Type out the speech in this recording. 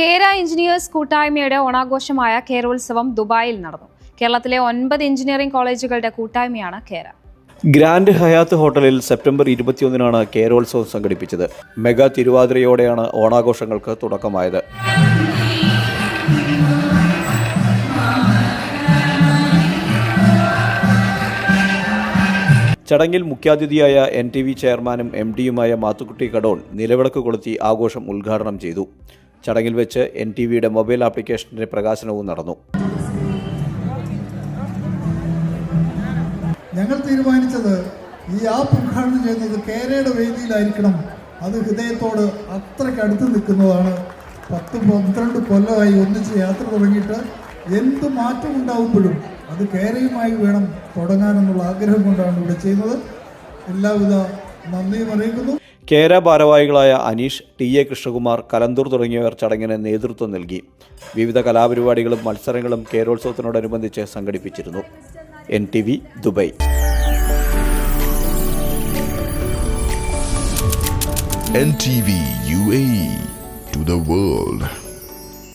കേര എഞ്ചിനീയേഴ്സ് കൂട്ടായ്മയുടെ ഓണാഘോഷമായ കേരോത്സവം ദുബായിൽ നടന്നു. കേരളത്തിലെ 9 എഞ്ചിനീയറിംഗ് കോളേജുകളുടെ കൂട്ടായ്മയാണ് കേര. ഗ്രാൻഡ് ഹയാത്ത് ഹോട്ടലിൽ സെപ്റ്റംബർ 21 കേരോത്സവം സംഘടിപ്പിച്ചത്. മെഗാ തിരുവാതിരയോടെയാണ് ഓണാഘോഷങ്ങൾക്ക് തുടക്കമായത്. ചടങ്ങിൽ മുഖ്യാതിഥിയായ NTV ചെയർമാനും MD-യുമായ മാത്തുക്കുട്ടി കടോൺ നിലവിളക്ക് കൊളുത്തി ആഘോഷം ഉദ്ഘാടനം ചെയ്തു. ചടങ്ങിൽ വെച്ച് NTVയുടെ മൊബൈൽ ആപ്ലിക്കേഷന്റെ പ്രകാശനവും നടന്നു. ഞങ്ങൾ തീരുമാനിച്ചത് ഈ ആപ്പ് ഉദ്ഘാടനം ചെയ്യുന്നത് കേരയുടെ വേദിയിലായിരിക്കണം. അത് ഹൃദയത്തോട് അത്രയ്ക്ക് അടുത്ത് നിൽക്കുന്നതാണ്. 10-12 കൊല്ലമായി ഒന്നിച്ച് യാത്ര തുടങ്ങിയിട്ട് എന്ത് മാറ്റം ഉണ്ടാവുമ്പോഴും അത് കേരയുമായി വേണം തുടങ്ങാനെന്നുള്ള ആഗ്രഹം കൊണ്ടാണ് ഇവിടെ ചെയ്യുന്നത്. എല്ലാവിധ നന്ദിയും അറിയിക്കുന്നു. കേര ഭാരവാഹികളായ അനീഷ്, TA കൃഷ്ണകുമാർ, കലന്തൂർ തുടങ്ങിയവർ ചടങ്ങിന് നേതൃത്വം നൽകി. വിവിധ കലാപരിപാടികളും മത്സരങ്ങളും കേരോത്സവത്തിനോടനുബന്ധിച്ച് സംഘടിപ്പിച്ചിരുന്നു. NTV Dubai. NTV UAE to the world.